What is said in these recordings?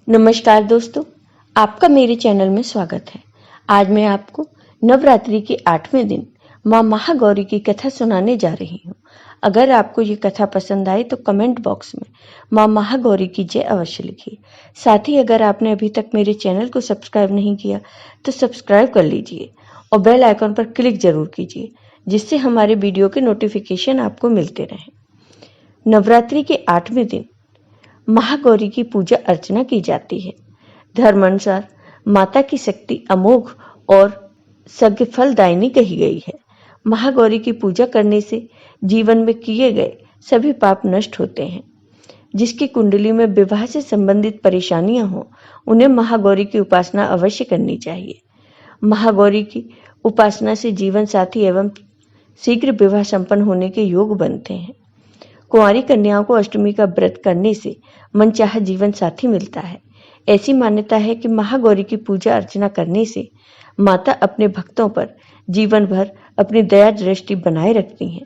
नमस्कार दोस्तों, आपका मेरे चैनल में स्वागत है। आज मैं आपको नवरात्रि के 8वें दिन माँ महागौरी की कथा सुनाने जा रही हूँ। अगर आपको ये कथा पसंद आए तो कमेंट बॉक्स में माँ महागौरी की जय अवश्य लिखिए। साथ ही अगर आपने अभी तक मेरे चैनल को सब्सक्राइब नहीं किया तो सब्सक्राइब कर लीजिए और बेल आइकन पर क्लिक जरूर कीजिए, जिससे हमारे वीडियो के नोटिफिकेशन आपको मिलते रहें। नवरात्रि के 8वें दिन महागौरी की पूजा अर्चना की जाती है। धर्मानुसार माता की शक्ति अमोघ और सज्ञ फलदायिनी कही गई है। महागौरी की पूजा करने से जीवन में किए गए सभी पाप नष्ट होते हैं। जिसकी कुंडली में विवाह से संबंधित परेशानियां हो, उन्हें महागौरी की उपासना अवश्य करनी चाहिए। महागौरी की उपासना से जीवन साथी एवं शीघ्र विवाह संपन्न होने के योग बनते हैं। कुंवारी कन्याओं को अष्टमी का व्रत करने से मनचाहा जीवन साथी मिलता है। ऐसी मान्यता है कि महागौरी की पूजा अर्चना करने से माता अपने भक्तों पर जीवन भर अपनी दया दृष्टि बनाए रखती हैं।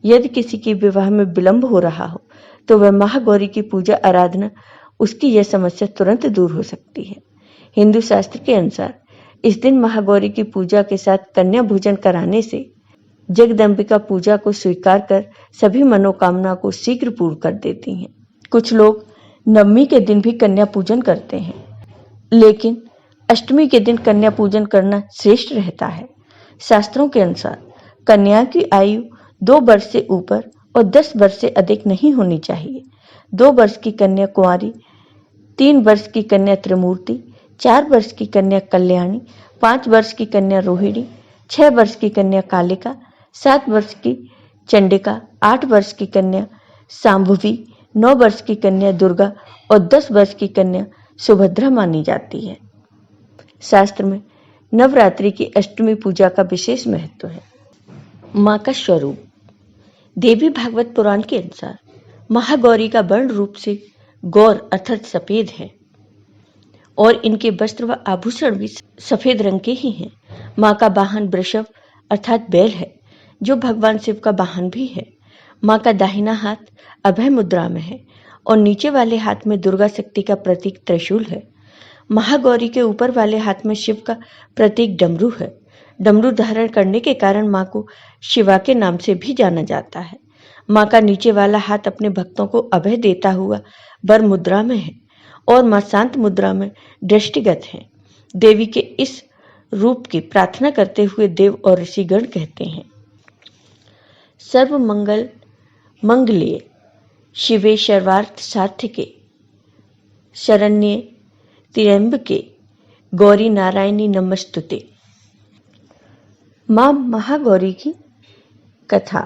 यदि किसी के विवाह में विलंब हो रहा हो तो वह महागौरी की पूजा आराधना उसकी यह समस्या तुरंत दूर हो सकती है। हिंदू शास्त्र के अनुसार इस दिन महागौरी की पूजा के साथ कन्या भोजन कराने से जगदम्बिका पूजा को स्वीकार कर सभी मनोकामना को शीघ्र पूर्ण कर देती हैं। कुछ लोग नवमी के दिन भी कन्या पूजन करते हैं, लेकिन अष्टमी के दिन कन्या पूजन करना श्रेष्ठ रहता है। शास्त्रों के अनुसार कन्या की आयु 2 वर्ष से ऊपर और 10 वर्ष से अधिक नहीं होनी चाहिए। 2 वर्ष की कन्या कुंवारी, 3 वर्ष की कन्या त्रिमूर्ति, 4 वर्ष की कन्या कल्याणी, 5 वर्ष की कन्या रोहिणी, 6 वर्ष की कन्या कालिका, 7 वर्ष की चंडिका, 8 वर्ष की कन्या सांभवी, 9 वर्ष की कन्या दुर्गा और 10 वर्ष की कन्या सुभद्रा मानी जाती है। शास्त्र में नवरात्रि की अष्टमी पूजा का विशेष महत्व है। माँ का स्वरूप। देवी भागवत पुराण के अनुसार महागौरी का वर्ण रूप से गौर अर्थात सफेद है और इनके वस्त्र व आभूषण भी सफेद रंग के ही हैं। माँ का वाहन वृषभ अर्थात बैल है, जो भगवान शिव का वाहन भी है। माँ का दाहिना हाथ अभय मुद्रा में है और नीचे वाले हाथ में दुर्गा शक्ति का प्रतीक त्रिशूल है। महागौरी के ऊपर वाले हाथ में शिव का प्रतीक डमरू है। डमरू धारण करने के कारण माँ को शिवा के नाम से भी जाना जाता है। माँ का नीचे वाला हाथ अपने भक्तों को अभय देता हुआ वर मुद्रा में है और माँ शांत मुद्रा में दृष्टिगत है। देवी के इस रूप की प्रार्थना करते हुए देव और ऋषिगण कहते हैं, सर्व मंगल मंगल्ये शिवे सर्वार्थ साधिके शरण्ये त्र्यंबके गौरी नारायणी नमस्तुते। माँ महागौरी की कथा।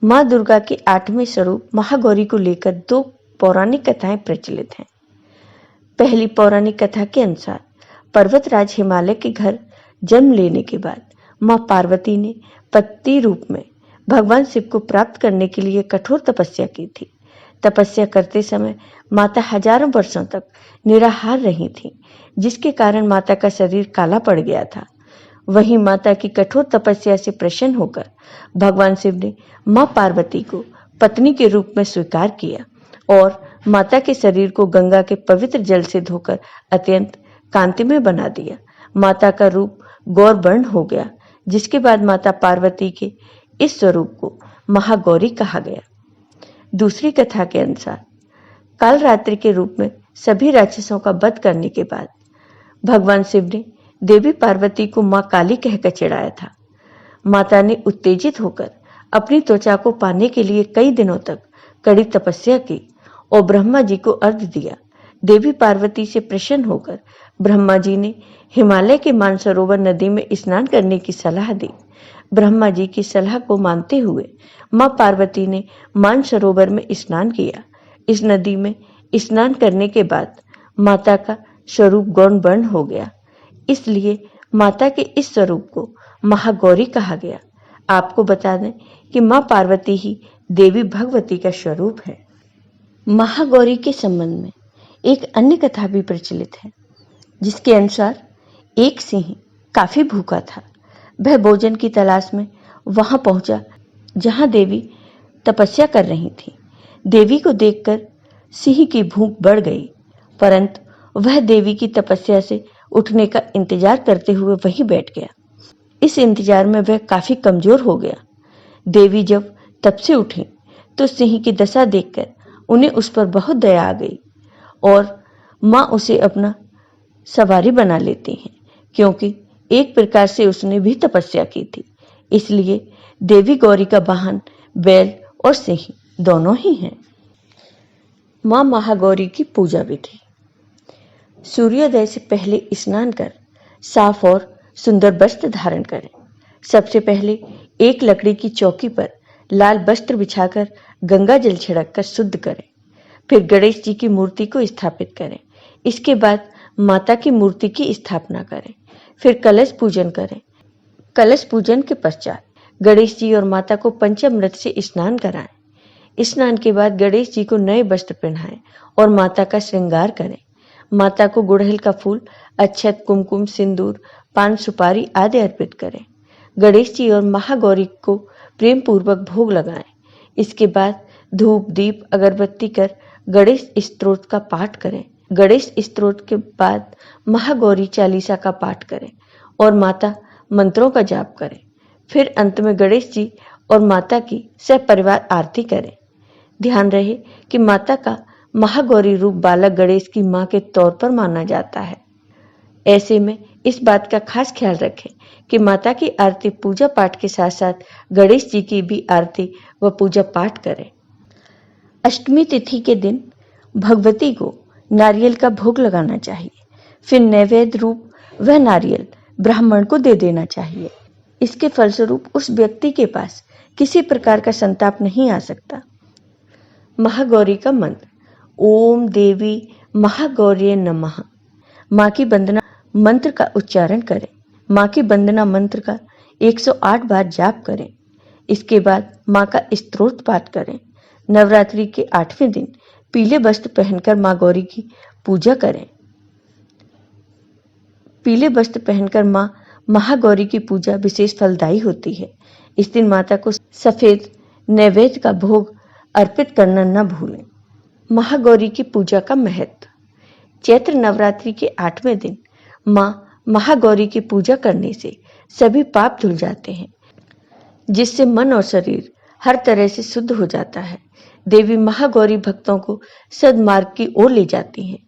माँ दुर्गा के 8वें स्वरूप महागौरी को लेकर 2 पौराणिक कथाएं प्रचलित हैं। पहली पौराणिक कथा के अनुसार पर्वतराज हिमालय के घर जन्म लेने के बाद माँ पार्वती ने पति रूप में भगवान शिव को प्राप्त करने के लिए कठोर तपस्या की थी। तपस्या करते समय माता हजारों वर्षों तक निराहार रही थी, जिसके कारण माता का शरीर काला पड़ गया था। वहीं माता की कठोर तपस्या से प्रसन्न होकर भगवान शिव ने माँ पार्वती को पत्नी के रूप में स्वीकार किया और माता के शरीर को गंगा के पवित्र जल से धोकर अत्यंत कांतिमय बना दिया। माता का रूप गौर वर्ण हो गया, जिसके बाद माता पार्वती के इस स्वरूप को महागौरी कहा गया। दूसरी कथा के अनुसार काल रात्रि के रूप में सभी राक्षसों का वध करने के बाद भगवान शिव ने देवी पार्वती को माँ काली कहकर चिढ़ाया था। माता ने उत्तेजित होकर अपनी त्वचा को पाने के लिए कई दिनों तक कड़ी तपस्या की और ब्रह्मा जी को अर्घ्य दिया। देवी पार्वती से प्रसन्न होकर ब्रह्मा जी ने हिमालय के मानसरोवर नदी में स्नान करने की सलाह दी। ब्रह्मा जी की सलाह को मानते हुए माँ पार्वती ने मानसरोवर में स्नान किया। इस नदी में स्नान करने के बाद माता का स्वरूप गौण वर्ण हो गया, इसलिए माता के इस स्वरूप को महागौरी कहा गया। आपको बता दें कि माँ पार्वती ही देवी भगवती का स्वरूप है। महागौरी के संबंध में एक अन्य कथा भी प्रचलित है, जिसके अनुसार एक सिंह काफी भूखा था। वह भोजन की तलाश में वहां पहुंचा जहां देवी तपस्या कर रही थी। देवी को देखकर सिंह की भूख बढ़ गई, परंतु वह देवी की तपस्या से उठने का इंतजार करते हुए वहीं बैठ गया। इस इंतजार में वह काफी कमजोर हो गया। देवी जब तब से उठी तो सिंह की दशा देखकर उन्हें उस पर बहुत दया आ गई और मां उसे अपना सवारी बना लेती हैं, क्योंकि एक प्रकार से उसने भी तपस्या की थी। इसलिए देवी गौरी का वाहन बैल और सिंह दोनों ही हैं। मां महागौरी की पूजा विधि। सूर्योदय से पहले स्नान कर साफ और सुंदर वस्त्र धारण करें। सबसे पहले एक लकड़ी की चौकी पर लाल वस्त्र बिछाकर गंगा जल छिड़ककर शुद्ध करें। फिर गणेश जी की मूर्ति को स्थापित करें। इसके बाद माता की मूर्ति की स्थापना करें। फिर कलश पूजन करें। कलश पूजन के पश्चात गणेश जी और माता को पंचामृत से स्नान कराएं। स्नान के बाद गणेश जी को नए वस्त्र पहनाएं और माता का श्रृंगार करें। माता को गुड़हल का फूल, अक्षत, कुमकुम, सिंदूर, पान, सुपारी आदि अर्पित करें। गणेश जी और महागौरी को प्रेम पूर्वक भोग लगाएं। इसके बाद धूप, दीप, अगरबत्ती कर गणेश स्तोत्र का पाठ करें। गणेश स्तोत्र के बाद महागौरी चालीसा का पाठ करें और माता मंत्रों का जाप करें। फिर अंत में गणेश जी और माता की सपरिवार आरती करें। ध्यान रहे कि माता का महागौरी रूप बालक गणेश की मां के तौर पर माना जाता है। ऐसे में इस बात का खास ख्याल रखें कि माता की आरती पूजा पाठ के साथ साथ गणेश जी की भी आरती व पूजा पाठ करें। अष्टमी तिथि के दिन भगवती को नारियल का भोग लगाना चाहिए। फिर नैवेद्य रूप वह नारियल ब्राह्मण को दे देना चाहिए। इसके फलस्वरूप उस व्यक्ति के पास किसी प्रकार का संताप नहीं आ सकता। महागौरी का मंत्र। ओम देवी महागौरी नमः। मां की वंदना मंत्र का उच्चारण करें। मां की वंदना मंत्र का 108 बार जाप करें। इसके बाद मां का स्तोत्र पाठ करें। नवरात्रि के 8वें दिन पीले वस्त्र पहनकर मां गौरी की पूजा करें। पीले वस्त्र पहनकर मां महागौरी की पूजा विशेष फलदायी होती है। इस दिन माता को सफेद नैवेद्य का भोग अर्पित करना न भूलें। महागौरी की पूजा का महत्व। चैत्र नवरात्रि के 8वें दिन मां महागौरी की पूजा करने से सभी पाप धुल जाते हैं, जिससे मन और शरीर हर तरह से शुद्ध हो जाता है। देवी महागौरी भक्तों को सद्मार्ग की ओर ले जाती हैं।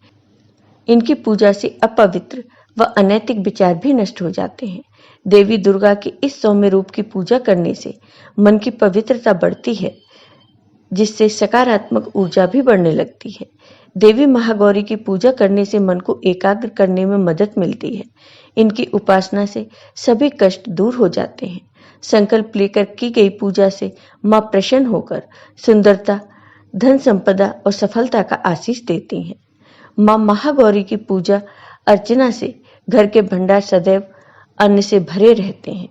इनकी पूजा से अपवित्र व अनैतिक विचार भी नष्ट हो जाते हैं। देवी दुर्गा के इस सौम्य रूप की पूजा करने से मन की पवित्रता बढ़ती है, जिससे सकारात्मक ऊर्जा भी बढ़ने लगती है। देवी महागौरी की पूजा करने से मन को एकाग्र करने में मदद मिलती है। इनकी उपासना से सभी कष्ट दूर हो जाते हैं। संकल्प लेकर की गई पूजा से मां प्रसन्न होकर सुंदरता, धन संपदा और सफलता का आशीष देती हैं। मां महागौरी की पूजा अर्चना से घर के भंडार सदैव अन्न से भरे रहते हैं।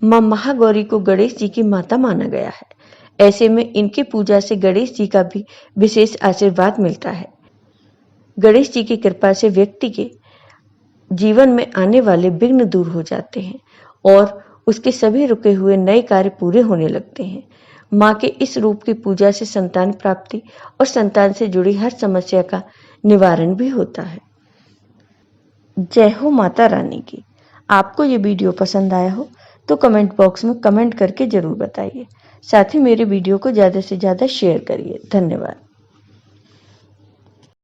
मां महागौरी को गणेश जी की माता माना गया है। ऐसे में इनकी पूजा से गणेश जी का भी विशेष आशीर्वाद मिलता है। गणेश जी की कृपा से व्यक्ति के जीवन में आने वाले विघ्न दूर हो जाते हैं और उसके सभी रुके हुए नए कार्य पूरे होने लगते हैं। मां के इस रूप की पूजा से संतान प्राप्ति और संतान से जुड़ी हर समस्या का निवारण भी होता है। जय हो माता रानी की। आपको ये वीडियो पसंद आया हो तो कमेंट बॉक्स में कमेंट करके जरूर बताइए। साथ ही मेरे वीडियो को ज़्यादा से ज़्यादा शेयर करिए। धन्यवाद।